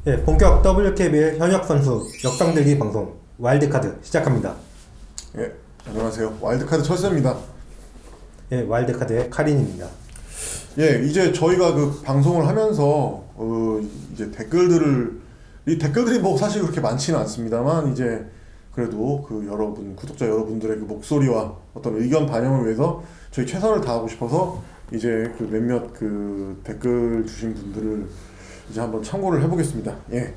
예, 본격 WKBL 현역 선수 역상들기 방송 와일드카드 시작합니다. 예, 안녕하세요. 와일드카드 철수입니다. 예, 와일드카드의 카린입니다. 예, 이제 저희가 그 방송을 하면서 이제 댓글들이 뭐 사실 그렇게 많지는 않습니다만 이제 그래도 그 구독자 여러분들의 그 목소리와 어떤 의견 반영을 위해서 저희 최선을 다하고 싶어서 이제 그 몇몇 그 댓글 주신 분들을 이제 한번 참고를 해보겠습니다. 예.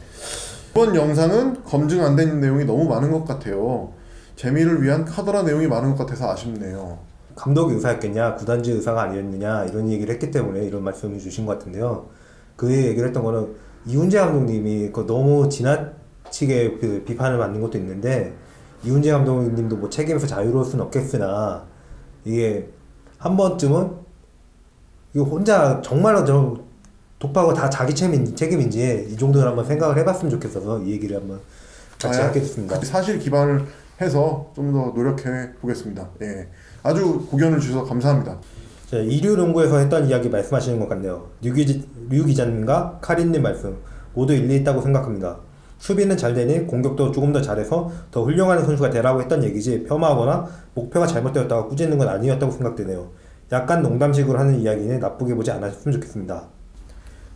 이번 영상은 검증 안 된 내용이 너무 많은 것 같아요. 재미를 위한 카더라 내용이 많은 것 같아서 아쉽네요. 감독이 의사였겠냐, 구단주 의사가 아니었느냐 이런 얘기를 했기 때문에 이런 말씀을 주신 것 같은데요. 그 얘기를 했던 거는 이훈재 감독님이 너무 지나치게 그 비판을 받는 것도 있는데 이훈재 감독님도 뭐 책임에서 자유로울 수는 없겠으나 이게 한 번쯤은 이거 혼자 정말로 좀 독하고 다 자기 책임인지 이 정도는 한번 생각을 해봤으면 좋겠어서 이 얘기를 한번 같이 하게 됐습니다. 사실 기반을 해서 좀 더 노력해 보겠습니다. 예, 아주 고견을 주셔서 감사합니다. 자, 이류 농구에서 했던 이야기 말씀하시는 것 같네요. 류 기자님과 카린님 말씀 모두 일리 있다고 생각합니다. 수비는 잘 되니 공격도 조금 더 잘해서 더 훌륭한 선수가 되라고 했던 얘기지 폄하하거나 목표가 잘못되었다고 꾸짖는 건 아니었다고 생각되네요. 약간 농담식으로 하는 이야기는 나쁘게 보지 않았으면 좋겠습니다.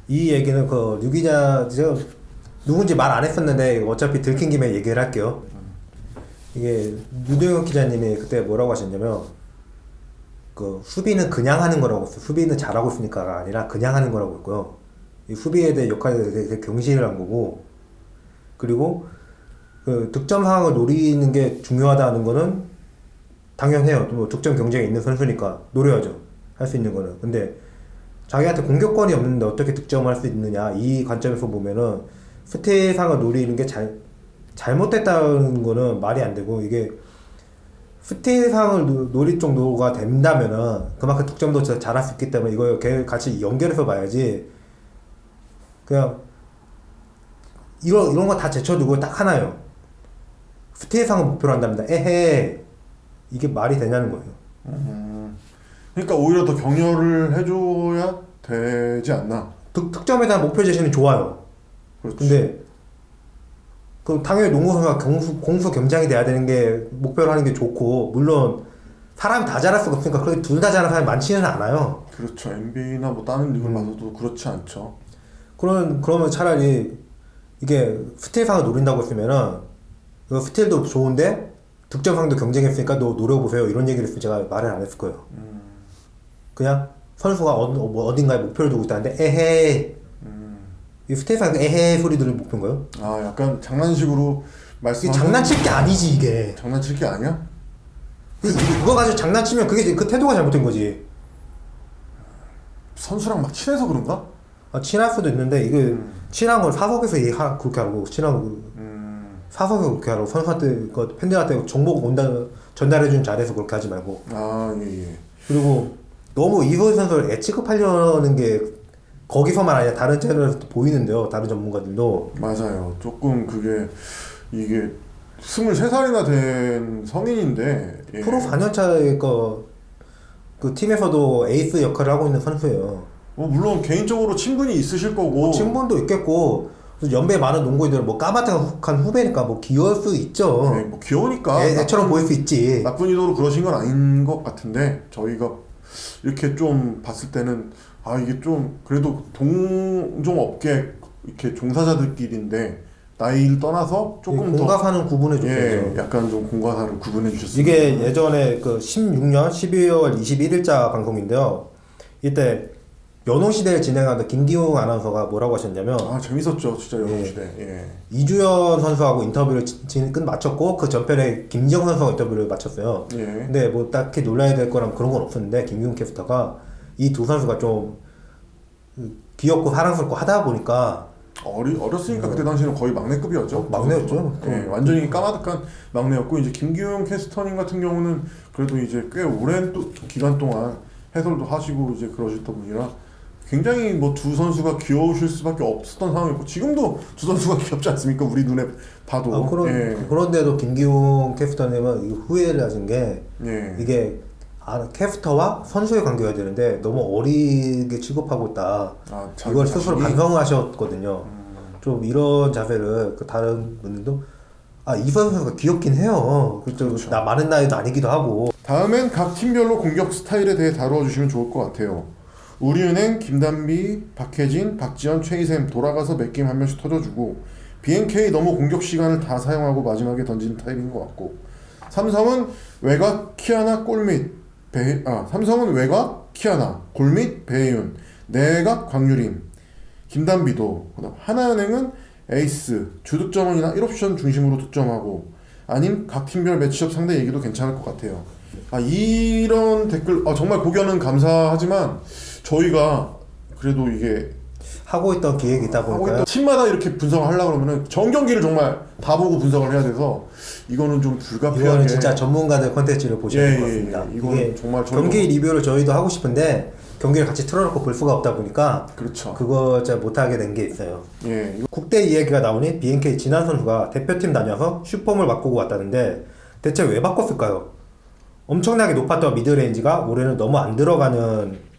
이 얘기는 그 류 기자 누군지 말 안 했었는데 어차피 들킨 김에 얘기를 할게요. 이게 유동혁 기자님이 그때 뭐라고 하셨냐면 그 수비는 그냥 하는 거라고 했어요. 수비는 잘하고 있으니까가 아니라 그냥 하는 거라고 했고요. 이 수비에 대해 역할에 대해 경시를 한 거고, 그리고 그 득점 상황을 노리는 게 중요하다는 거는 당연해요. 뭐 득점 경쟁에 있는 선수니까 노려야죠. 할 수 있는 거는. 근데 자기한테 공격권이 없는데 어떻게 득점을 할 수 있느냐 이 관점에서 보면은 스테상을 노리는 게 잘못됐다는 거는 말이 안 되고, 이게 스테상을 노릴 정도가 된다면은 그만큼 득점도 잘할 수 있기 때문에 이거 같이 연결해서 봐야지. 그냥 이런 거 다 제쳐두고 딱 하나요. 스테상을 목표로 한답니다. 에헤, 이게 말이 되냐는 거예요. 그러니까 오히려 더 격려를 해줘야 되지 않나. 득점에 대한 목표 제시는 좋아요. 그렇지. 근데 그 당연히 농구 선수가 공수 경쟁이 돼야 되는 게 목표로 하는 게 좋고, 물론 사람이 다 잘할 수가 없으니까 그렇게 둘 다 잘하는 사람이 많지는 않아요. 그렇죠. NBA나 뭐 다른 리그를 봐서도 그렇지 않죠. 그러면 차라리 이게 스틸상을 노린다고 했으면은 이거 스틸도 좋은데 득점상도 경쟁했으니까 너 노려보세요 이런 얘기를 했으면 제가 말을 안 했을 거예요. 그냥 선수가 어딘가에 목표를 두고 있다는데 에헤이, 이 스테이상 에헤이 소리 들을 목표인 거예요? 아, 약간 장난식으로 이게 장난칠 게 아니지 이게. 장난칠 게 아니야? 이거 가지고 장난치면 그게 그 태도가 잘못된 거지. 선수랑 막 친해서 그런가? 친할 수도 있는데 이게 친한 걸 사석에서 그렇게 하고 사석에서 그렇게 하라고 선수한테 팬들한테 정보가 전달해주는 자리에서 그렇게 하지 말고. 아, 예. 그리고 너무 이소희 선수를 애취급하려는 게 거기서만 아니라 다른 채널에서도 보이는데요. 다른 전문가들도. 맞아요. 조금 이게 23살이나 된 성인인데 프로 4년차의 그 팀에서도 에이스 역할을 하고 있는 선수예요. 뭐 물론 개인적으로 친분이 있으실 거고 친분도 있겠고 연배 많은 농구인들은 뭐 까마득한 후배니까 뭐 귀여울 수 있죠. 네, 뭐 귀여우니까 애처럼 보일 수 있지. 나쁜 의도로 그러신 건 아닌 것 같은데 저희가 이렇게 좀 봤을 때는 이게 좀 그래도 동종업계 이렇게 종사자들끼리인데 나이를 떠나서 조금 공과사는 구분해 줬어요. 예, 약간 좀 공과사를 구분해 주셨습니다. 이게 예전에 그 16년 12월 21일자 방송인데요. 이때 연홍시대를 진행하던 김기웅 아나운서가 뭐라고 하셨냐면 재밌었죠 진짜 연홍시대. 예. 이주연 선수하고 인터뷰를 마쳤고 그 전편에 김지영 선수하고 인터뷰를 마쳤어요. 예. 근데 뭐 딱히 놀라야 될 거랑 그런 건 없었는데 김기웅 캐스터가 이 두 선수가 좀 귀엽고 사랑스럽고 하다 보니까 어렸으니까 그때 당시에는 거의 막내급이었죠. 막내였죠. 예, 완전히 까마득한 막내였고 이제 김기웅 캐스터님 같은 경우는 그래도 이제 꽤 오랜 기간 동안 해설도 하시고 이제 그러셨던 분이라 굉장히 뭐 두 선수가 귀여우실 수밖에 없었던 상황이었고 지금도 두 선수가 귀엽지 않습니까? 우리 눈에 봐도. 그런데도 김기웅 캐스터님은 후회를 하신 게 이게 캐스터와 선수의 관계가 되는데 너무 어리게 취급하고 있다. 이걸 스스로 반성을 하셨거든요. 좀 이런 자세를 그 다른 분들도 이선 선수가 귀엽긴 해요. 그렇죠. 나 많은 나이도 아니기도 하고. 다음엔 각 팀별로 공격 스타일에 대해 다루어 주시면 좋을 것 같아요. 우리은행 김단비, 박혜진, 박지현, 최희샘 돌아가서 몇 게임 한 명씩 터져주고 BNK 너무 공격 시간을 다 사용하고 마지막에 던지는 타입인 것 같고 삼성은 외곽 키아나 골밑 삼성은 외곽 키아나 골밑 배혜윤 내각 광유림 김단비도 그다음 하나은행은 에이스 주득점원이나 1옵션 중심으로 득점하고 아님 각 팀별 매치업 상대 얘기도 괜찮을 것 같아요. 이런 댓글 정말 고견은 감사하지만 저희가 그래도 이게 하고 있던 기획이 있다 보니까 팀마다 이렇게 분석을 하려고 그러면은 전 경기를 정말 다 보고 분석을 해야 돼서 이거는 좀 불가피하게 이거는 진짜 전문가들 컨텐츠를 보셔야 될 것 같습니다. 이건 이게 정말 경기 리뷰를 저희도 하고 싶은데 경기를 같이 틀어놓고 볼 수가 없다 보니까 그렇죠. 그거 잘 못하게 된 게 있어요. 이거 국대 이야기가 나오니 BNK 진한 선수가 대표팀 다녀서 슈퍼볼 바꾸고 왔다는데 대체 왜 바꿨을까요? 엄청나게 높았던 미드레인지가 올해는 너무 안 들어가는.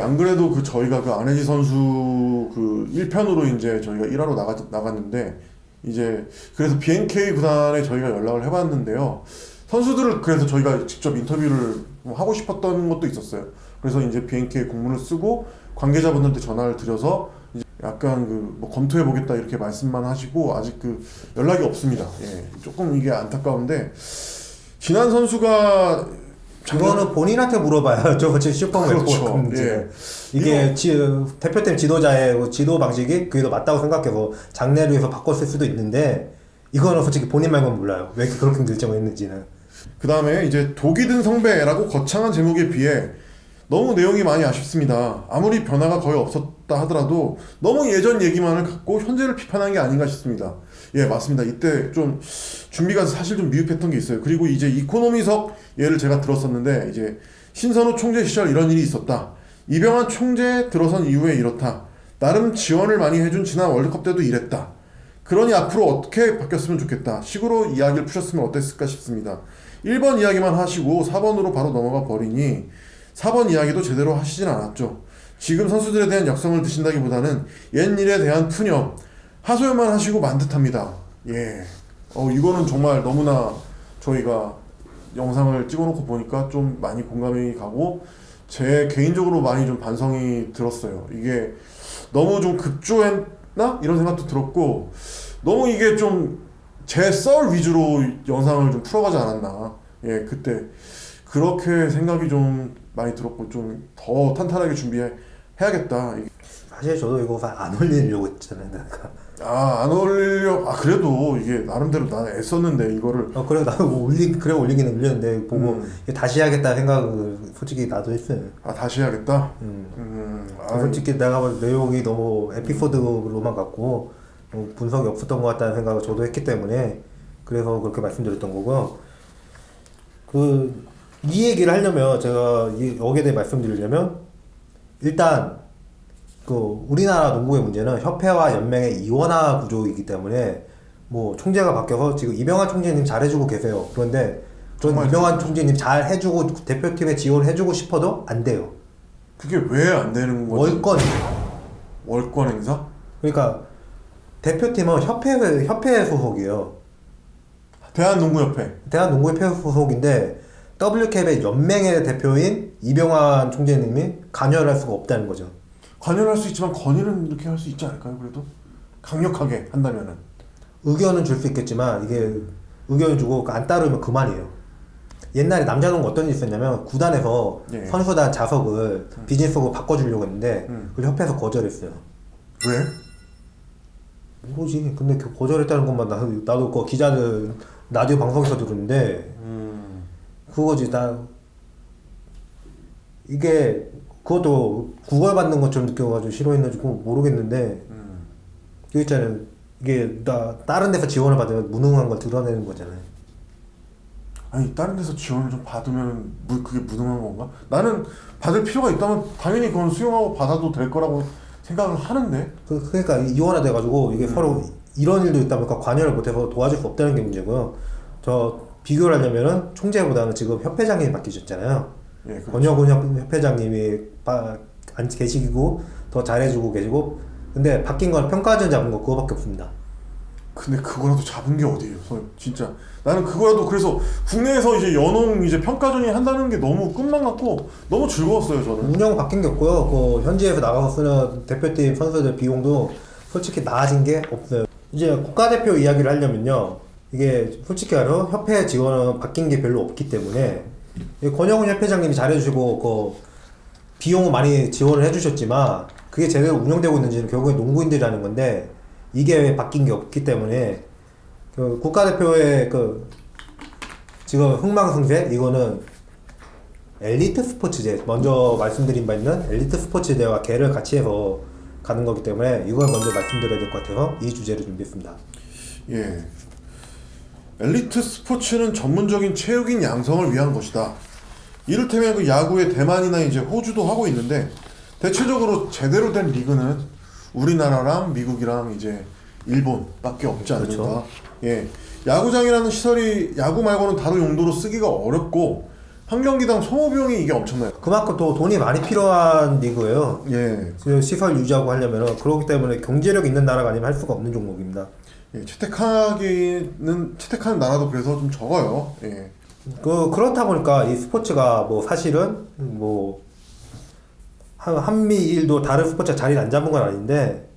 안 그래도 저희가 안혜지 선수 1편으로 이제 저희가 1화로 나갔는데 이제 그래서 BNK 구단에 저희가 연락을 해봤는데요. 선수들을 그래서 저희가 직접 인터뷰를 하고 싶었던 것도 있었어요. 그래서 이제 BNK 공문을 쓰고 관계자분들한테 전화를 드려서 이제 약간 검토해 보겠다 이렇게 말씀만 하시고 아직 연락이 없습니다. 조금 이게 안타까운데 진한 선수가 이거는 본인한테 물어봐요. 저거 지금 슈퍼볼 그렇죠. 바꿨는지. 이게 대표팀 지도자의 지도 방식이 그게 더 맞다고 생각해서 장래를 위해서 바꿨을 수도 있는데 이거는 솔직히 본인 말고는 몰라요. 왜 그렇게 결정했는지는. 그 다음에 이제 독이 든 성배라고 거창한 제목에 비해 너무 내용이 많이 아쉽습니다. 아무리 변화가 거의 없었다 하더라도 너무 예전 얘기만을 갖고 현재를 비판한 게 아닌가 싶습니다. 맞습니다. 이때 좀 준비가 사실 좀 미흡했던 게 있어요. 그리고 이제 이코노미석 예를 제가 들었었는데 이제 신선우 총재 시절 이런 일이 있었다. 이병환 총재 들어선 이후에 이렇다. 나름 지원을 많이 해준 지난 월드컵 때도 이랬다. 그러니 앞으로 어떻게 바뀌었으면 좋겠다. 식으로 이야기를 푸셨으면 어땠을까 싶습니다. 1번 이야기만 하시고 4번으로 바로 넘어가 버리니 4번 이야기도 제대로 하시진 않았죠. 지금 선수들에 대한 역성을 드신다기보다는 옛일에 대한 푸념, 하소연만 하시고 만 듯합니다. 이거는 정말 너무나 저희가 영상을 찍어놓고 보니까 좀 많이 공감이 가고 제 개인적으로 많이 좀 반성이 들었어요. 이게 너무 좀 급조했나? 이런 생각도 들었고 너무 이게 좀 제 썰 위주로 영상을 좀 풀어가지 않았나. 그때 그렇게 생각이 좀 많이 들었고 좀 더 탄탄하게 준비해야겠다. 사실 저도 이거 안 올리려고 했잖아요. 안 올리려. 그래도 이게 나름대로 나는 애썼는데 이거를. 그래 나도 올리기는 올렸는데 보고 다시 해야겠다 생각을 솔직히 나도 했어요. 다시 해야겠다. 솔직히 내가 볼 내용이 너무 에피소드로만 갖고 분석이 없었던 것 같다는 생각을 저도 했기 때문에 그래서 그렇게 말씀드렸던 거고요. 이 얘기를 하려면 제가 여기에 대해 말씀드리려면 일단 우리나라 농구의 문제는 협회와 연맹의 이원화 구조이기 때문에 총재가 바뀌어서 지금 이병환 총재님 잘해주고 계세요. 그런데 전 이병환 총재님 잘 해주고 대표팀에 지원해주고 싶어도 안 돼요. 그게 왜 안 되는 거지? 월권 행사? 그러니까 대표팀은 협회 소속이에요. 대한농구협회 소속인데 WCAP의 연맹의 대표인 이병환 총재님이 관여를 할 수가 없다는 거죠. 관여를 할 수 있지만 건의는 이렇게 할 수 있지 않을까요? 그래도 강력하게 한다면은 의견은 줄 수 있겠지만 이게 의견을 주고 안 따르면 그만이에요. 옛날에 남자농구 어떤 일이 있었냐면 구단에서 선수단 자석을 비즈니스로 바꿔주려고 했는데 그걸 협회에서 거절했어요. 왜? 모르지. 근데 거절했다는 것만 나도 그 기자들 라디오 방송에서 들었는데 그거지. 이게 그것도 구걸받는 것처럼 느껴가지고 싫어했는지 모르겠는데 그 있잖아요. 이게 다른 데서 지원을 받으면 무능한 걸 드러내는 거잖아요. 아니 다른 데서 지원을 좀 받으면 그게 무능한 건가? 나는 받을 필요가 있다면 당연히 그건 수용하고 받아도 될 거라고 생각을 하는데 그러니까 이원화 돼가지고 이게 서로 이런 일도 있다 보니까 관여를 못해서 도와줄 수 없다는 게 문제고요. 비교를 하려면은 총재보다는 지금 협회장님이 바뀌셨잖아요. 그렇죠. 권혁훈 협회장님이 계시고 더 잘해주고 계시고 근데 바뀐 건 평가전 잡은 거 그거밖에 없습니다. 근데 그거라도 잡은 게 어디예요? 진짜 나는 그거라도 그래서 국내에서 이제 연홍 이제 평가전이 한다는 게 너무 끝만 같고 너무 즐거웠어요 저는. 운영 바뀐 게 없고요. 그 현지에서 나가서 쓰는 대표팀 선수들 비용도 솔직히 나아진 게 없어요. 이제 국가대표 이야기를 하려면요. 이게 솔직히 말로 협회 지원은 바뀐 게 별로 없기 때문에 권영훈 협회장님이 잘해주시고 그 비용을 많이 지원을 해주셨지만 그게 제대로 운영되고 있는지는 결국에 농구인들이 하는 건데 이게 바뀐 게 없기 때문에 그 국가대표의 그 지금 흥망성쇠 이거는 엘리트 스포츠제 먼저 말씀드린 바 있는 엘리트 스포츠제와 개를 같이 해서 가는 거기 때문에 이걸 먼저 말씀드려야 될 것 같아서 이 주제를 준비했습니다. 예. 엘리트 스포츠는 전문적인 체육인 양성을 위한 것이다. 이를테면 그 야구의 대만이나 이제 호주도 하고 있는데 대체적으로 제대로 된 리그는 우리나라랑 미국이랑 이제 일본밖에 없지 않는가. 그렇죠. 예. 야구장이라는 시설이 야구 말고는 다른 용도로 쓰기가 어렵고 한 경기당 소모 비용이 이게 엄청나요. 그만큼 또 돈이 많이 필요한 리그예요. 예. 그 시설 유지하고 하려면 그렇기 때문에 경제력 있는 나라가 아니면 할 수가 없는 종목입니다. 예, 채택하는 나라도 그래서 좀 적어요. 예. 그렇다 보니까 이 스포츠가 뭐 사실은 뭐 한미일도 다른 스포츠가 자리를 안 잡은 건 아닌데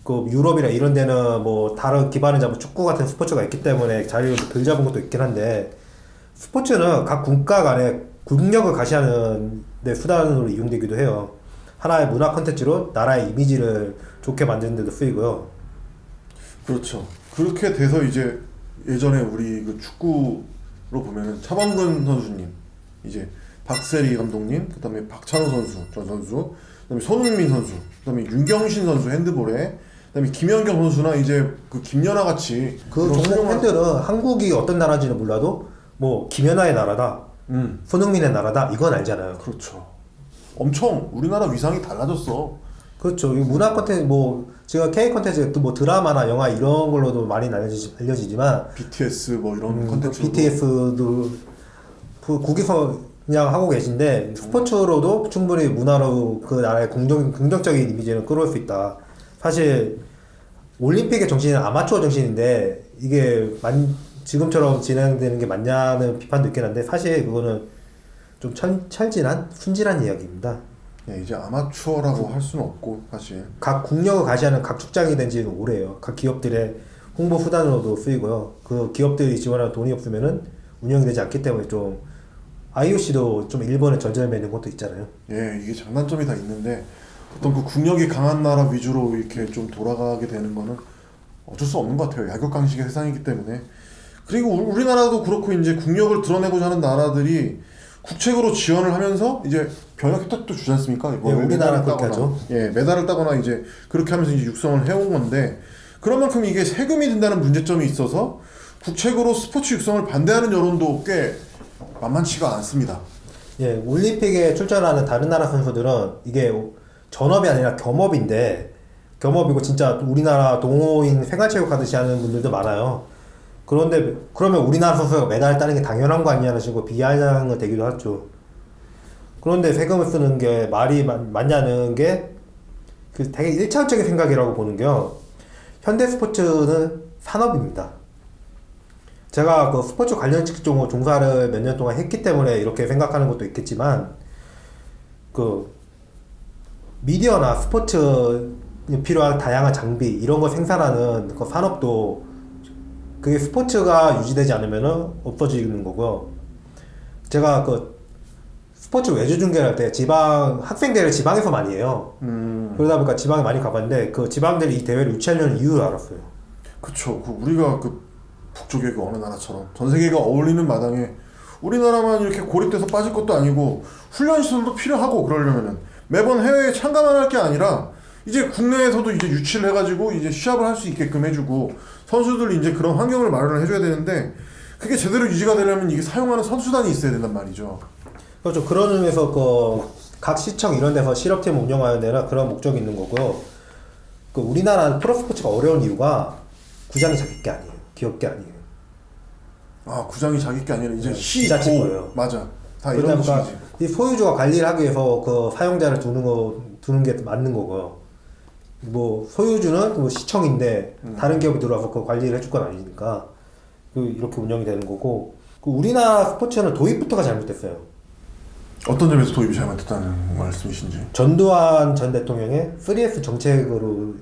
그 유럽이나 이런 데는 뭐 다른 기반을 잡은 축구 같은 스포츠가 있기 때문에 자리를 덜 잡은 것도 있긴 한데 스포츠는 각 국가 간의 국력을 가시하는 데 수단으로 이용되기도 해요. 하나의 문화 콘텐츠로 나라의 이미지를 좋게 만드는 데도 쓰이고요. 그렇죠. 그렇게 돼서 이제 예전에 우리 그 축구로 보면은 차범근 선수님, 이제 박세리 감독님, 그다음에 박찬호 선수, 전 선수, 그다음에 손흥민 선수, 그다음에 윤경신 선수 핸드볼에, 그다음에 김연경 선수나 이제 그 김연아 같이 그 종목 팬들은 한국이 어떤 나라인지는 몰라도 뭐 김연아의 나라다, 손흥민의 나라다 이건 알잖아요. 그렇죠. 엄청 우리나라 위상이 달라졌어. 그렇죠. 이 문화 콘텐츠 뭐 지금 K 콘텐츠 또 뭐 드라마나 영화 이런 걸로도 많이 알려지지만 BTS 뭐 이런 콘텐츠 BTS도 국에서 그냥 하고 계신데 스포츠로도 충분히 문화로 그 나라의 긍정적인 이미지를 끌어올 수 있다. 사실 올림픽의 정신은 아마추어 정신인데 이게 지금처럼 진행되는 게 맞냐는 비판도 있긴 한데 사실 그거는 좀 찰진한 순진한 이야기입니다. 예, 이제 아마추어라고 할 수는 없고 사실 각 국력을 가시하는 각 축장이 된 지는 오래예요. 각 기업들의 홍보 수단으로도 쓰이고요. 그 기업들이 지원하는 돈이 없으면은 운영이 되지 않기 때문에 좀 IOC도 좀 일본에 전전매는 것도 있잖아요. 예, 이게 장단점이 다 있는데 어떤 그 국력이 강한 나라 위주로 이렇게 좀 돌아가게 되는 거는 어쩔 수 없는 것 같아요. 약육강식의 세상이기 때문에. 그리고 우리나라도 그렇고 이제 국력을 드러내고자 하는 나라들이 국책으로 지원을 하면서 이제 병역 혜택도 주지 않습니까? 예, 우리나라 그렇게 하죠. 예, 메달을 따거나 이제 그렇게 하면서 이제 육성을 해온 건데 그런 만큼 이게 세금이 든다는 문제점이 있어서 국책으로 스포츠 육성을 반대하는 여론도 꽤 만만치가 않습니다. 예, 올림픽에 출전하는 다른 나라 선수들은 이게 전업이 아니라 겸업이고 진짜 우리나라 동호인 생활체육 하듯이 하는 분들도 많아요. 그런데 그러면 우리나라 선수가 메달을 따는 게 당연한 거 아니냐는 식으로 비아냥을 되기도 하죠. 그런데 세금을 쓰는 게 말이 맞냐는 게 그 되게 일차원적인 생각이라고 보는 게요. 현대 스포츠는 산업입니다. 제가 그 스포츠 관련 직종으로 종사를 몇 년 동안 했기 때문에 이렇게 생각하는 것도 있겠지만 그 미디어나 스포츠 필요한 다양한 장비 이런 거 생산하는 그 산업도 그게 스포츠가 유지되지 않으면은 없어지는 거고요. 제가 그 스포츠 외주 중계를 할 때 지방 학생대회를 지방에서 많이 해요. 그러다 보니까 지방에 많이 가봤는데 그 지방들이 이 대회를 유치하려는 이유를 알았어요. 그쵸. 그 우리가 그 북쪽의 그 어느 나라처럼 전 세계가 어울리는 마당에 우리나라만 이렇게 고립돼서 빠질 것도 아니고 훈련 시설도 필요하고 그러려면은 매번 해외에 참가만 할 게 아니라 이제 국내에서도 이제 유치를 해가지고 이제 시합을 할 수 있게끔 해주고 선수들 이제 그런 환경을 마련을 해줘야 되는데 그게 제대로 유지가 되려면 이게 사용하는 선수단이 있어야 된단 말이죠. 그렇죠. 그런 의미에서 그 각 시청 이런 데서 실업팀 운영하는 데는 그런 목적이 있는 거고요. 그 우리나라 프로스포츠가 어려운 이유가 구장이 자기 게 아니에요. 기업 게 아니에요. 아, 구장이 자기 게 아니라 이제 지자체 거예요. 맞아. 다 이런 그러니까 식이지. 이 소유주가 관리를 하기 위해서 그 사용자를 두는 게 맞는 거고요. 뭐 소유주는 뭐 시청인데 다른 기업이 들어와서 그 관리를 해줄 건 아니니까 이렇게 운영이 되는 거고 그 우리나라 스포츠는 도입부터가 잘못됐어요. 어떤 점에서 도입이 잘못됐다는 말씀이신지. 전두환 전 대통령의 3S 정책으로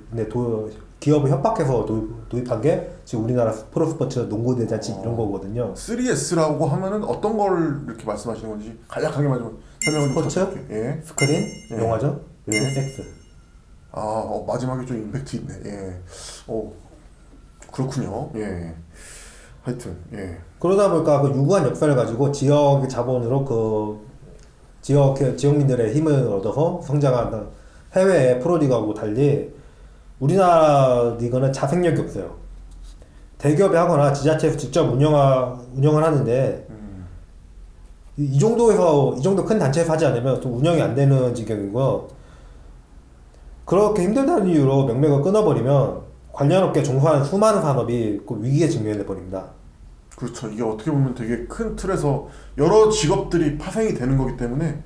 기업을 협박해서 도입한 게 지금 우리나라 프로스포츠 농구 대잔치 이런 거거든요. 3S라고 하면은 어떤 걸 이렇게 말씀하시는 건지 간략하게만 좀 설명을 좀 스포츠, 부탁드릴게요. 예. 스크린, 예. 영화죠, 그리고 예. 섹스. 마지막에 좀 임팩트 있네. 예. 그렇군요. 예. 하여튼, 예. 그러다 보니까 그 유구한 역사를 가지고 지역 자본으로 그 지역민들의 힘을 얻어서 성장한 해외의 프로리그하고 달리 우리나라 리그는 자생력이 없어요. 대기업이 하거나 지자체에서 직접 운영을 하는데 이 정도 큰 단체에서 하지 않으면 또 운영이 안 되는 지경이고 그렇게 힘들다는 이유로 명맥을 끊어버리면 관련 업계에 종사하는 수많은 산업이 그 위기에 직면해 버립니다. 그렇죠. 이게 어떻게 보면 되게 큰 틀에서 여러 직업들이 파생이 되는 거기 때문에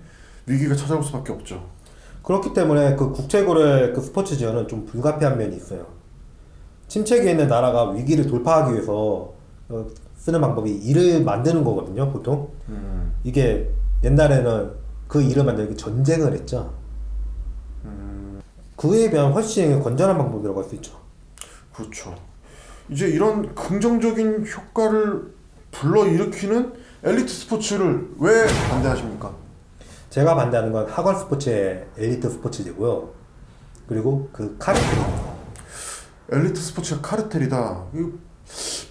위기가 찾아올 수밖에 없죠. 그렇기 때문에 그 국제고래 그 스포츠 지원은 좀 불가피한 면이 있어요. 침체기에 있는 나라가 위기를 돌파하기 위해서 쓰는 방법이 일을 만드는 거거든요, 보통. 이게 옛날에는 그 일을 만들기 전쟁을 했죠. 그에 비하면 훨씬 건전한 방법이라고 할 수 있죠. 그렇죠. 이제 이런 긍정적인 효과를 불러일으키는 엘리트 스포츠를 왜 반대하십니까? 제가 반대하는 건 학원 스포츠의 엘리트 스포츠이고요. 그리고 그 카르텔입니다. 엘리트 스포츠가 카르텔이다.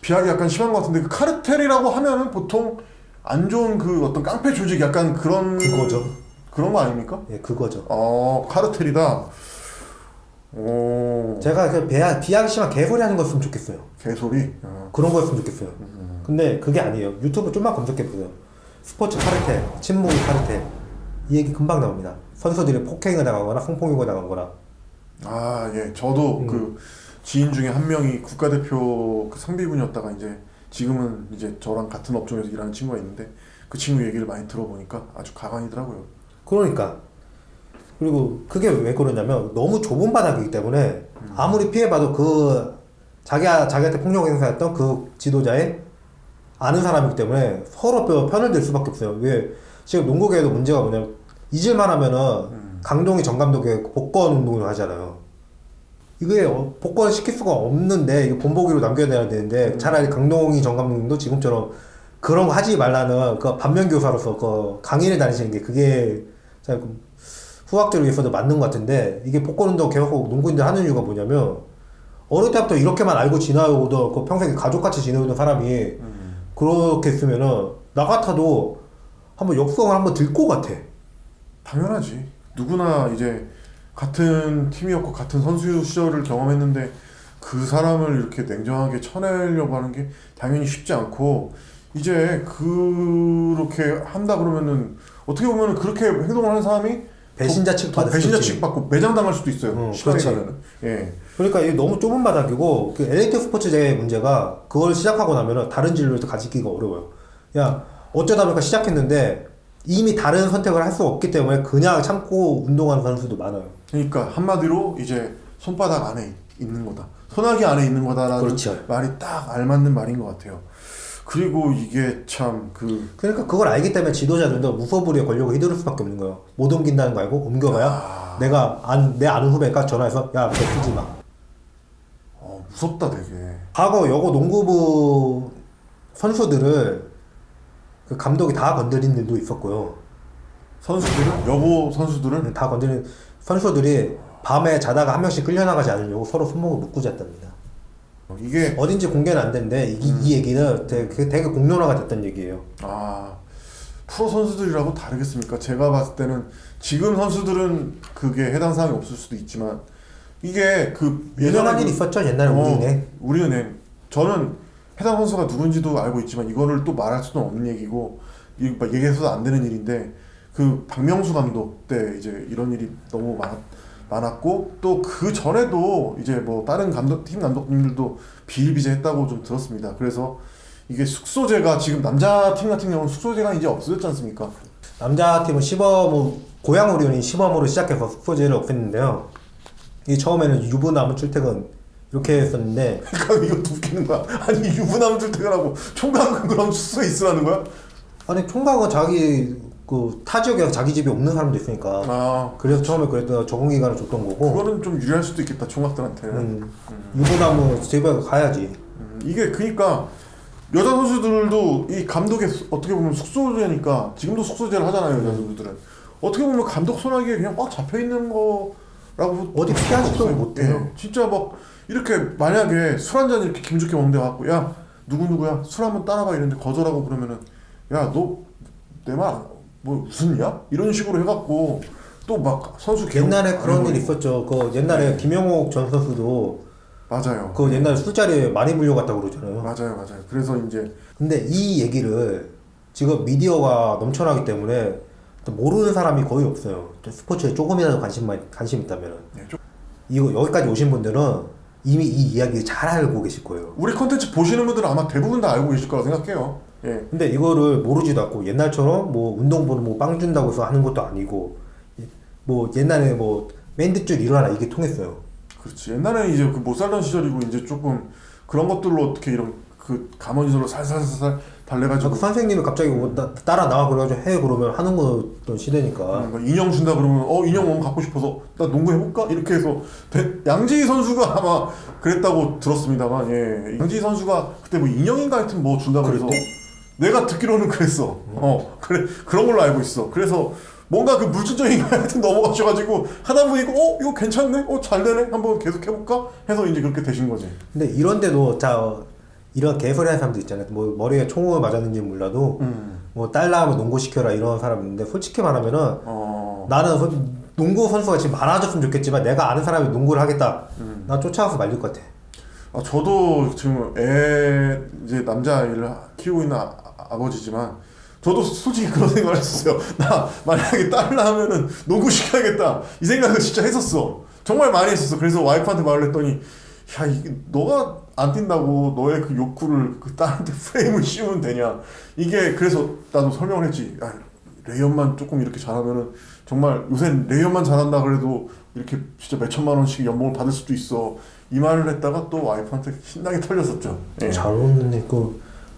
비하기 약간 심한 것 같은데 그 카르텔이라고 하면은 보통 안 좋은 그 어떤 깡패 조직 약간 그거죠. 그런 거 아닙니까? 예, 그거죠. 카르텔이다. 제가 그 비하기 심한 개소리 하는 거였으면 좋겠어요. 개소리? 그런 거였으면 좋겠어요. 근데 그게 아니에요. 유튜브 좀만 검색해보세요. 스포츠 카르텔, 친목이 카르텔. 이 얘기 금방 나옵니다. 선수들이 폭행을 당하거나 성폭력을 당하거나. 예. 저도 그 지인 중에 한 명이 국가대표 그 상비군이었다가 이제 지금은 이제 저랑 같은 업종에서 일하는 친구가 있는데 그 친구 얘기를 많이 들어보니까 아주 가관이더라고요. 그러니까. 그리고 그게 왜 그러냐면 너무 좁은 바닥이기 때문에 아무리 피해봐도 그 자기한테 폭력 행사했던 그 지도자의 아는 사람이기 때문에 서로 편을 들 수밖에 없어요. 왜 지금 농구계에도 문제가 뭐냐면 잊을만 하면은 강동희 전 감독의 복권 운동을 하잖아요. 이게 복권 시킬 수가 없는데 이게 본보기로 남겨야 되는데 차라리 강동희 전 감독님도 지금처럼 그런 거 하지 말라는 그 반면교사로서 그 강의를 다니시는 게 그게 후학들을 위해서도 맞는 것 같은데 이게 복권 운동 계속 농구인들 하는 이유가 뭐냐면 어릴 때부터 이렇게만 알고 지나오던 그 평생 가족같이 지내오던 사람이 그렇게 했으면은 나 같아도 한번 역성을 한번 들 것 같아. 당연하지. 누구나 이제 같은 팀이었고 같은 선수 시절을 경험했는데 그 사람을 이렇게 냉정하게 쳐내려고 하는 게 당연히 쉽지 않고 이제 그렇게 한다 그러면은 어떻게 보면은 그렇게 행동을 하는 사람이 배신자 취급받을 수도 배신자 있지. 취급받고 매장당할 수도 있어요. 시간이 그렇지. 가면은. 예. 그러니까 이게 너무 좁은 바닥이고 그 엘리트 스포츠제의 문제가 그걸 시작하고 나면은 다른 진로를 가지기가 어려워요. 야 어쩌다 보니까 시작했는데 이미 다른 선택을 할 수 없기 때문에 그냥 참고 운동하는 선수도 많아요. 그러니까 한마디로 이제 손바닥 안에 있는 거다. 소나기 안에 있는 거다라는 그렇죠. 말이 딱 알맞는 말인 것 같아요. 그리고 이게 참 그러니까 그걸 알기 때문에 지도자들도 무소불위의 권력을 휘두를 수밖에 없는 거예요. 못 옮긴다는 거 알고 옮겨봐야 내 아는 후배가 전화해서 야 그거 쓰지 마. 무섭다 되게. 과거 여고 농구부 선수들을 그 감독이 다 건드린 일도 있었고요. 선수들은 여고 선수들은 다 건드린 선수들이 밤에 자다가 한 명씩 끌려나가지 않으려고 서로 손목을 묶고 잤답니다. 이게 어딘지 공개는 안 되는데 이 얘기는 되게 공론화가 됐던 얘기예요. 프로 선수들이라고 다르겠습니까? 제가 봤을 때는 지금 선수들은 그게 해당 사항이 없을 수도 있지만 이게 그 유명한 일 있었죠 옛날에 우리은행. 우리은행. 저는 해당 선수가 누군지도 알고 있지만 이거를 또 말할 수는 없는 얘기고 얘기해서도 안 되는 일인데 그 박명수 감독 때 이제 이런 일이 너무 많았고 또 그 전에도 이제 뭐 다른 팀 감독님들도 비일비재했다고 좀 들었습니다. 그래서 이게 숙소제가 지금 남자 팀 같은 경우는 숙소제가 이제 없어졌지 않습니까? 남자 팀은 시범 고양 우리은이 시범으로 시작해서 숙소제를 없앴는데요. 이 처음에는 유부남은 출퇴근 이렇게 했었는데 그러니까 이거 웃기는 거야. 아니 유부남 출퇴근하고 총각은 그럼 숙소에 있으라는 거야? 아니 총각은 자기 그 타 지역에 자기 집이 없는 사람도 있으니까 아 그래서 처음에 그랬던 적응 기간을 줬던 거고 그거는 좀 유리할 수도 있겠다 총각들한테는. 유부남은 집에 가야지. 이게 그니까 여자 선수들도 이 감독의 어떻게 보면 숙소제니까 지금도 숙소제를 하잖아요 여자 선수들은. 어떻게 보면 감독 손아귀에 그냥 꽉 잡혀 있는 거라고 어디 피하지도 없어요. 못해요. 예, 진짜 막 이렇게 만약에 술 한 잔 이렇게 기분 좋게 먹는데 갖고 야 누구야 술 한번 따라봐 이랬는데 거절하고 그러면은 야 너 내 말 뭐 무슨이야 이런 식으로 해갖고 또 막 선수 옛날에 그런 일 아이고, 있었죠. 그 옛날에 김영옥 전 선수도 맞아요. 그 옛날에 술자리에 많이 물려갔다고 그러잖아요. 맞아요. 그래서 이제 근데 이 얘기를 지금 미디어가 넘쳐나기 때문에 또 모르는 사람이 거의 없어요. 스포츠에 조금이라도 관심 있다면은. 예, 이거 여기까지 오신 분들은 이미 이 이야기 잘 알고 계실 거예요. 우리 컨텐츠 보시는 분들은 아마 대부분 다 알고 계실 거라고 생각해요. 예. 근데 이거를 모르지도 않고 옛날처럼 뭐 운동부는 뭐 빵 준다고 해서 하는 것도 아니고 뭐 옛날에 뭐 밴드줄 일어나라 이게 통했어요. 그렇지. 옛날에는 이제 그 못 살던 시절이고 이제 조금 그런 것들로 어떻게 이런 그 가만히서로 살살살살 달래가지고 그 선생님이 갑자기 뭐 따라 나와 그래가지고 해 그러면 하는 거던 시대니까. 인형 준다 그러면 인형 너무 갖고 싶어서 나 농구 해볼까 이렇게 해서 양지희 선수가 아마 그랬다고 들었습니다만 예 양지희 선수가 그때 뭐 인형인가 하여튼 뭐 준다 그래서 내가 듣기로는 그랬어. 그래 그런 걸로 알고 있어. 그래서 뭔가 그 물질적인 거 하여튼 넘어가셔가지고 하다 보니까 이거 괜찮네, 잘 되네, 한번 계속 해볼까 해서 이제 그렇게 되신 거지. 근데 이런데도 이런 개소리 하는 사람들 있잖아요. 뭐 머리에 총을 맞았는지 몰라도 뭐 딸 낳으면 농구 시켜라 이런 사람 있는데 솔직히 말하면은 나는 농구 선수가 지금 많아졌으면 좋겠지만 내가 아는 사람이 농구를 하겠다. 난 쫓아가서 말릴 것 같아. 저도 지금 이제 남자아이를 키우고 있는 아버지지만 저도 솔직히 그런 생각을 했었어요. 나 만약에 딸을 낳으면은 농구 시켜야겠다 이 생각을 진짜 했었어. 정말 많이 했었어. 그래서 와이프한테 말을 했더니 야 이게 너가 안 뛴다고 너의 그 욕구를 그 딸한테 프레임을 씌우면 되냐. 이게 그래서 나도 설명을 했지. 야, 레이업만 조금 이렇게 잘하면은 정말 요새 레이업만 잘한다 그래도 이렇게 진짜 몇 천만 원씩 연봉을 받을 수도 있어. 이 말을 했다가 또 와이프한테 신나게 털렸었죠. 예. 잘 오는데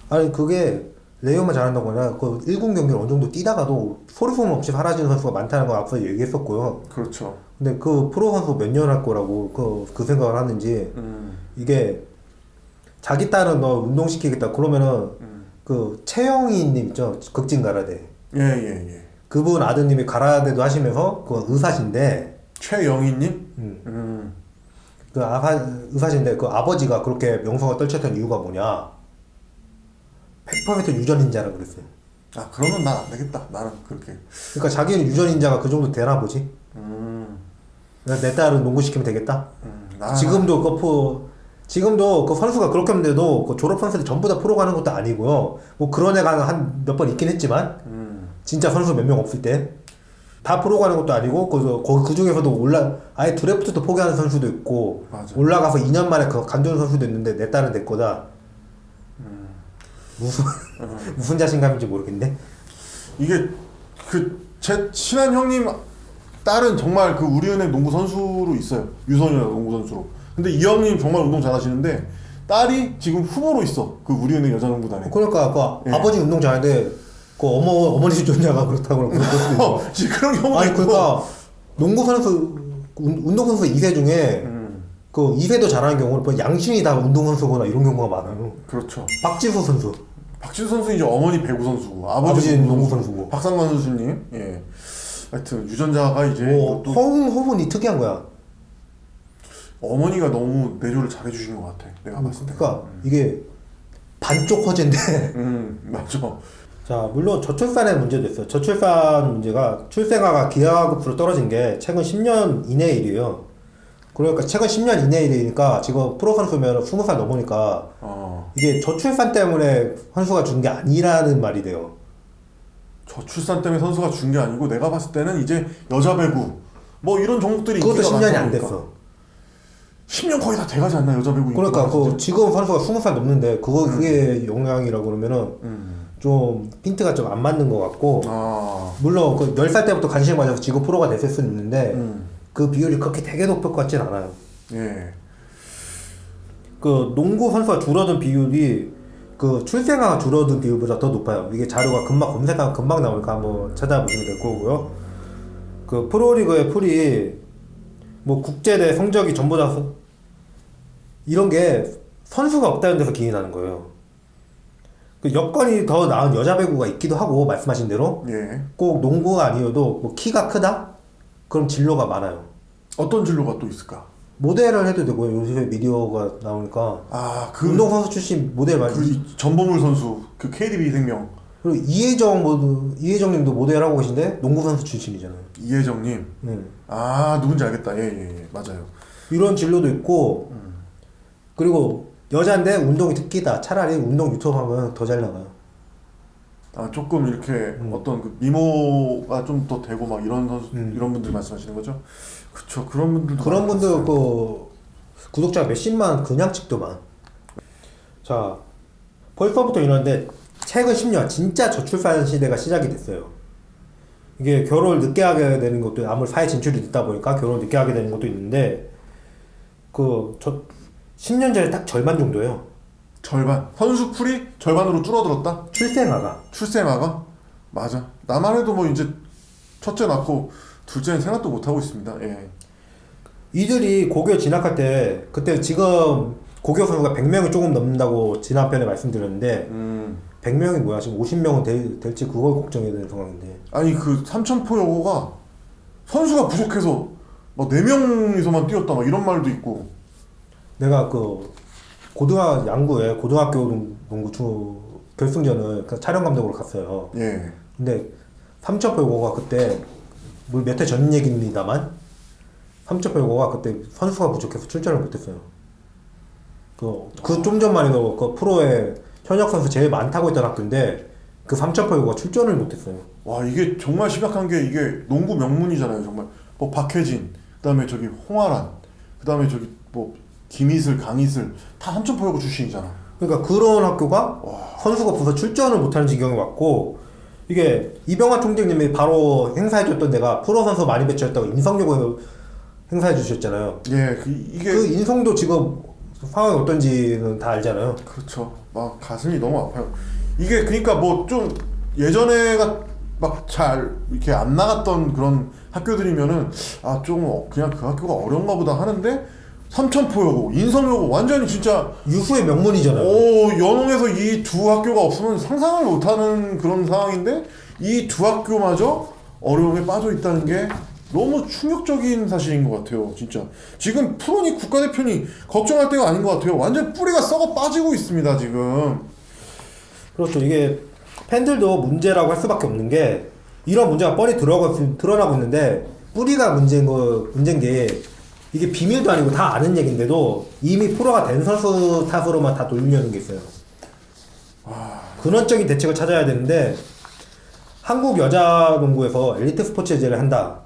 아니 그게 레이어만 잘한다고 아니라 그 1군 경기를 어느 정도 뛰다가도 소리소문 없이 사라지는 선수가 많다는 거 앞서 얘기했었고요. 그렇죠. 근데 그 프로 선수 몇 년 할 거라고 그 생각을 하는지 이게 자기 딸은 너 운동시키겠다 그러면은 그 최영희님 있죠 극진 가라데 예. 그분 아드님이 가라데도 하시면서 그 의사신데 최영희님? 그 의사신데 그 아버지가 그렇게 명성을 떨쳤던 이유가 뭐냐 100% 유전인자라 그랬어요. 아 그러면 난 안 되겠다. 나는 그렇게. 그러니까 자기는 유전인자가 그 정도 되나 보지. 그래서 내 딸은 농구 시키면 되겠다. 지금도 그 선수가 그렇게 했는데도 그 졸업 선수들 전부 다 프로 가는 것도 아니고요. 뭐 그런 애가 한 몇 번 있긴 했지만 진짜 선수 몇 명 없을 때 다 프로 가는 것도 아니고 그 중에서도 아예 드래프트도 포기하는 선수도 있고 맞아. 올라가서 2년 만에 간두는 선수도 있는데 내 딸은 내 거다. 무슨 자신감인지 모르겠네. 이게 제 친한 형님 딸은 정말 그 우리은행 농구 선수로 있어요. 유소년이라고 농구 선수로. 근데 이 형님 정말 운동 잘하시는데 딸이 지금 후보로 있어. 그 우리은행 여자농구단에. 그러니까 예. 아버지 운동 잘하는데 그 어머니 유전자가 그렇다고 그럴 수도 있고. 지금 그런 경우도 아니 있고. 그러니까 농구 선수 운동 선수 2세 중에 그 2세도 잘하는 경우는 뭐 양심이 다 운동 선수거나 이런 경우가 많아요. 그렇죠. 박지수 선수. 박지수 선수 이제 어머니 배구 선수고 아버지는 농구 선수고. 박상만 선수님. 예. 하여튼 유전자가 이제 또 허훈이 특이한 거야. 어머니가 너무 내조를 잘해주신 것 같아. 내가 봤을 때. 그러니까 이게 반쪽 허재인데. 맞아. 자 물론 저출산의 문제도 있어요. 저출산 문제가 출생아가 기하급수로 떨어진 게 최근 10년 이내의 일이에요. 그러니까 최근 10년 이내의 일이니까 지금 프로 선수면 20살 넘으니까 이게 저출산 때문에 선수가 준 게 아니라는 말이 돼요. 저출산 때문에 선수가 준 게 아니고 내가 봤을 때는 이제 여자 배구 뭐 이런 종목들이 그것도 인기가 10년이 많다 안 보니까. 됐어. 10년 거의 다 돼가지 않나 여자 배구 그러니까 인기가 지금 선수가 20살 넘는데 그게 영향이라고 그러면은 좀 핀트가 좀 안 맞는 것 같고 물론 그 10살 때부터 관심을 가져서 지금 프로가 됐을 수는 있는데 그 비율이 그렇게 되게 높을 것 같진 않아요. 예. 그 농구 선수가 줄어든 비율이 그 출생아가 줄어든 비율보다 더 높아요. 이게 자료가 금방 검색하면 금방 나오니까 한번 찾아보시면 될 거고요. 그 프로리그의 풀이 뭐 국제대 성적이 전부 다 이런 게 선수가 없다는 데서 기인하는 거예요. 그 여건이 더 나은 여자 배구가 있기도 하고 말씀하신 대로 예. 꼭 농구가 아니어도 뭐 키가 크다? 그럼 진로가 많아요. 어떤 진로가 또 있을까? 모델을 해도 되고요. 요새 미디어가 나오니까 아, 그 운동선수 출신 모델 많이 전보물 선수 그 KDB 생명 그리고 이혜정님도 모델하고 계신데 농구 선수 출신이잖아요. 이혜정님. 아, 누군지 알겠다. 예. 맞아요. 이런 진로도 있고 그리고 여자인데 운동이 특기다. 차라리 운동 유튜브 하면 더 잘 나가요. 아, 조금 이렇게 어떤 그 미모가 좀 더 되고 막 이런 선수 이런 분들 말씀하시는 거죠? 그쵸. 그런 분들도 그런 많이 분들 봤어요. 그 구독자 몇십만 그냥 찍더만. 자, 벌써부터 이러는데 최근 10년 진짜 저출산 시대가 시작이 됐어요. 이게 결혼을 늦게 하게 되는 것도 아무리 사회 진출이 늦다 보니까 결혼을 늦게 하게 되는 것도 있는데 그 10년 전에 딱 절반 정도예요. 절반. 선수 풀이 절반으로 줄어들었다? 출생아가. 출생아가? 맞아. 나만 해도 뭐 이제 첫째 낳고 둘째는 생각도 못 하고 있습니다. 예. 이들이 고교 진학할 때 그때 지금 고교 선수가 100명이 조금 넘는다고 지난 편에 말씀드렸는데 100명이 뭐야 지금 50명은 될지 그걸 걱정해야 되는 상황인데 아니 그 삼천포 여고가 선수가 부족해서 막 4명이서만 뛰었다 막 이런 말도 있고. 내가 그 고등학교 농구 결승전을 그 촬영 감독으로 갔어요. 예. 근데 삼천포 여고가 그때 뭐 몇 해 전 얘기입니다만 삼천포 여고가 그때 선수가 부족해서 출전을 못했어요. 그 좀 전만 해도 그 프로에 현역 선수 제일 많다고 했던 학교인데 그 삼천포 여고가 출전을 못했어요. 와, 이게 정말 심각한 게 이게 농구 명문이잖아요. 정말 뭐 박혜진, 그다음에 저기 홍아란, 그다음에 저기 뭐 김희슬, 강희슬 다 삼천포 여고 출신이잖아. 그러니까 그런 학교가 선수가 없어서 출전을 못하는 지경이 왔고 이게 이병환 총장님이 바로 행사해줬던 데가 프로 선수 많이 배치했다고 인성욕을 행사해 주셨잖아요. 예, 이게 그 인성도 지금 상황이 어떤지는 다 알잖아요. 그렇죠. 막 가슴이 너무 아파요. 이게 그러니까 뭐 좀 예전에가 막 잘 이렇게 안 나갔던 그런 학교들이면은 아 좀 그냥 그 학교가 어려운가 보다 하는데 삼천포여고 인성여고 완전히 진짜 유수의 명문이잖아요. 연홍에서 이 두 학교가 없으면 상상을 못하는 그런 상황인데 이 두 학교마저 어려움에 빠져 있다는 게 너무 충격적인 사실인 것 같아요. 진짜 지금 프로니 국가대표니 걱정할 때가 아닌 것 같아요. 완전 뿌리가 썩어 빠지고 있습니다 지금. 그렇죠. 이게 팬들도 문제라고 할 수밖에 없는 게 이런 문제가 뻔히 드러나고 있는데 뿌리가 문제인 게 이게 비밀도 아니고 다 아는 얘긴데도 이미 프로가 된 선수 탓으로만 다 돌리려는 게 있어요. 근원적인 대책을 찾아야 되는데 한국 여자 농구에서 엘리트 스포츠제를 한다.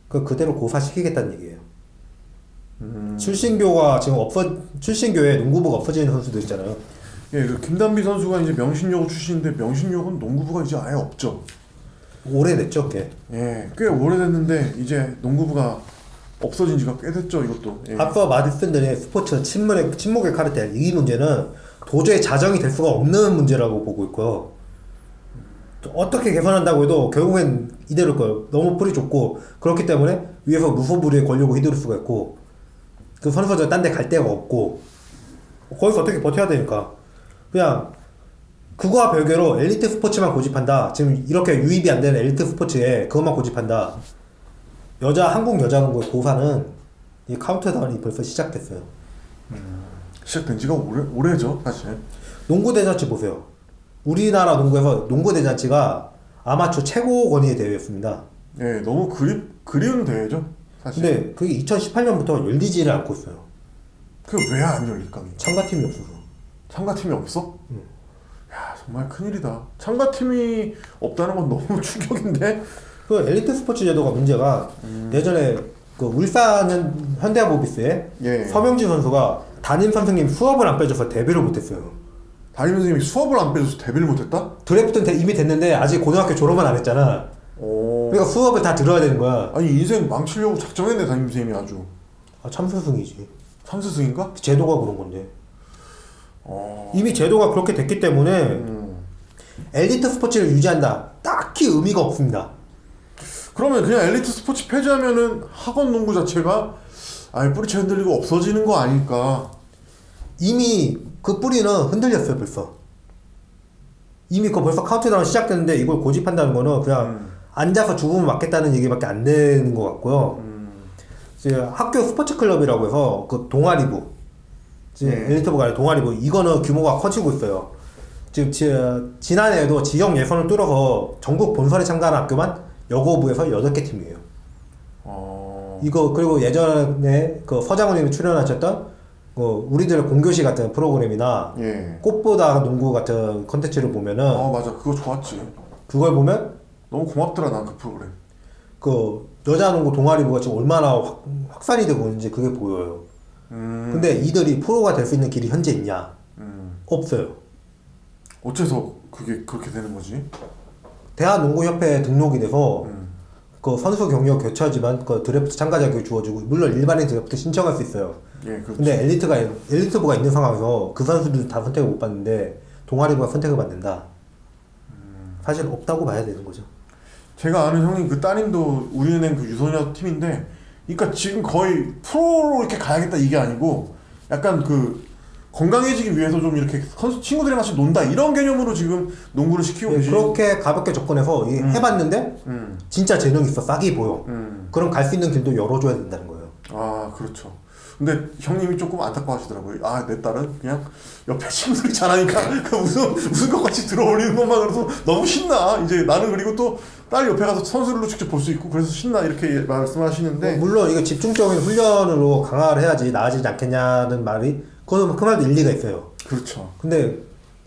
그대로 고사시키겠다는 얘기예요. 출신교가 지금 출신교에 농구부가 없어지는 선수도 있잖아요. 예, 그 김단비 선수가 이제 명신여고 출신인데 명신여고는 농구부가 이제 아예 없죠. 오래됐죠, 꽤. 예, 꽤 오래됐는데 이제 농구부가 없어진 지가 꽤 됐죠, 이것도. 예. 앞서 말씀드린 스포츠 침묵의 카르텔 이 문제는 도저히 자정이 될 수가 없는 문제라고 보고 있고요. 어떻게 개선한다고 해도 결국엔 이대로일 거예요. 너무 풀이 좁고 그렇기 때문에 위에서 무소불위의 권력을 휘두를 수가 있고 그 선수들 딴 데 갈 데가 없고 거기서 어떻게 버텨야 되니까 그냥 그거와 별개로 엘리트 스포츠만 고집한다. 지금 이렇게 유입이 안 되는 엘리트 스포츠에 그것만 고집한다. 한국 여자 농구의 고사는 이 카운트다운이 벌써 시작됐어요. 시작된 지가 오래죠, 사실. 농구 대잔치 보세요. 우리나라 농구에서 농구 대잔치가 아마추어 최고 권위의 대회였습니다. 예, 너무 그리운 대회죠, 사실. 근데 그게 2018년부터 열리지를 않고 있어요. 그게 왜 안 열릴까? 참가팀이 없어서. 참가팀이 없어? 야, 정말 큰일이다. 참가팀이 없다는 건 너무 충격인데? 그 엘리트 스포츠 제도가 문제가 예전에 그 울산 현대모비스에 예. 서명진 선수가 담임 선생님 수업을 안 빼줘서 데뷔를 못했어요. 담임 선생님이 수업을 안 빼줘서 데뷔를 못했다? 드래프트는 이미 됐는데 아직 고등학교 졸업은 안 했잖아. 오. 그러니까 수업을 다 들어야 되는 거야. 아니 인생 망치려고 작정했네 담임선생님이 아주. 아, 참스승이지. 참스승인가? 제도가 그런 건데. 어. 이미 제도가 그렇게 됐기 때문에 음. 엘리트 스포츠를 유지한다. 딱히 의미가 없습니다. 그러면 그냥 엘리트 스포츠 폐지하면은 학원 농구 자체가 아예 뿌리채 흔들리고 없어지는 거 아닐까? 이미 그 뿌리는 흔들렸어요 벌써. 이미 그 벌써 카운트다운 시작됐는데 이걸 고집한다는 거는 그냥 앉아서 죽으면 맞겠다는 얘기밖에 안 되는 것 같고요. 이제 학교 스포츠 클럽이라고 해서 그 동아리부, 이제 엘리트부가 아니라 동아리부, 이거는 규모가 커지고 있어요. 지금 지난해에도 지역 예선을 뚫어서 전국 본선에 참가한 학교만 여고부에서 8개 팀이에요. 이거 그리고 예전에 그 서장훈님이 출연하셨던 그 우리들의 공교시 같은 프로그램이나 예. 꽃보다 농구 같은 컨텐츠를 보면은 맞아 그거 좋았지. 그걸 보면 너무 고맙더라 난 그 프로그램. 그 여자 농구 동아리부가 지금 얼마나 확산이 되고 있는지 그게 보여요. 근데 이들이 프로가 될 수 있는 길이 현재 있냐? 없어요. 어째서 그게 그렇게 되는 거지? 대한농구협회에 등록이 돼서 그 선수 경력 교차지만 그 드래프트 참가 자격이 주어지고 물론 일반인 드래프트 신청할 수 있어요. 예, 그렇죠. 근데 엘리트부가 있는 상황에서 그 선수들이 다 선택을 못 받는데 동아리부가 선택을 받는다. 사실 없다고 봐야 되는 거죠. 제가 아는 형님 그 따님도 우리은행 그 유소녀 팀인데, 그러니까 지금 거의 프로로 이렇게 가야겠다 이게 아니고 약간 그 건강해지기 위해서 좀 이렇게 선수 친구들이랑 같이 논다 이런 개념으로 지금 농구를 시키고 예, 계시. 그렇게 가볍게 접근해서 해봤는데 진짜 재능이 있어, 싹이 보여. 그럼 갈 수 있는 길도 열어줘야 된다는 거예요. 아 그렇죠. 근데 형님이 조금 안타까워하시더라고요. 아 내 딸은 그냥 옆에 친구들이 잘하니까 그 웃은 것 같이 들어올리는 것만 그래서 너무 신나. 이제 나는 그리고 또 딸 옆에 가서 선수들로 직접 볼 수 있고 그래서 신나 이렇게 말씀하시는데. 물론 이거 집중적인 훈련으로 강화를 해야지 나아지지 않겠냐는 말이 그 말도 일리가 있어요. 그렇죠. 근데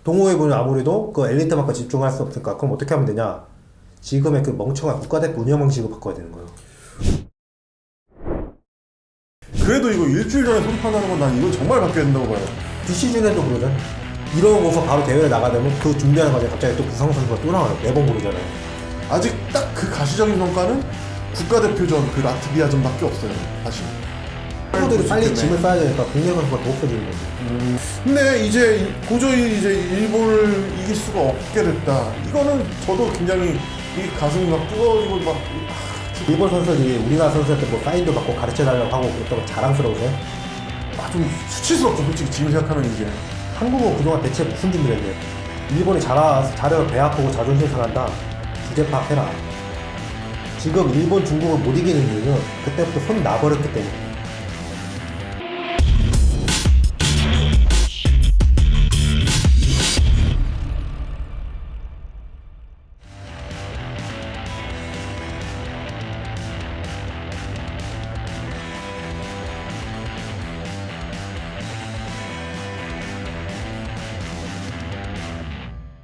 동호회부는 아무래도 그 엘리트만큼 집중할 수 없으니까 그럼 어떻게 하면 되냐? 지금의 그 멍청한 국가대표 운영 방식을 바꿔야 되는 거예요. 그래도 이거 일주일 전에 소집한다는 건 난 이건 정말 바뀌어야 된다고 봐요. 비시즌에도 그러잖아. 이러고서 바로 대회를 나가려면 그 준비하는 과정에 갑자기 또 부상 선수가 또 나와요. 매번 모르잖아요. 아직 딱 그 가시적인 성과는 국가대표전 그 라트비아전밖에 없어요. 사실. 선수들이 빨리 짐을 싸야 되니까 국내 선수가 더 없어지는 거죠. 근데 이제 도저히 이제 일본을 이길 수가 없게 됐다. 이거는 저도 굉장히 이 가슴이 막 뜨거워지고 막. 일본 선수들이 우리나라 선수한테 뭐 사인도 받고 가르쳐달라고 하고 그랬다고 자랑스러우세요? 좀 수치스럽죠 솔직히 지금 생각하면 이제. 한국은 그동안 대체 무슨 준비를 했냐? 일본이 잘해서 배 아프고 자존심 상한다. 주제 파악해라. 지금 일본, 중국을 못 이기는 이유는 그때부터 손 놔버렸기 때문에.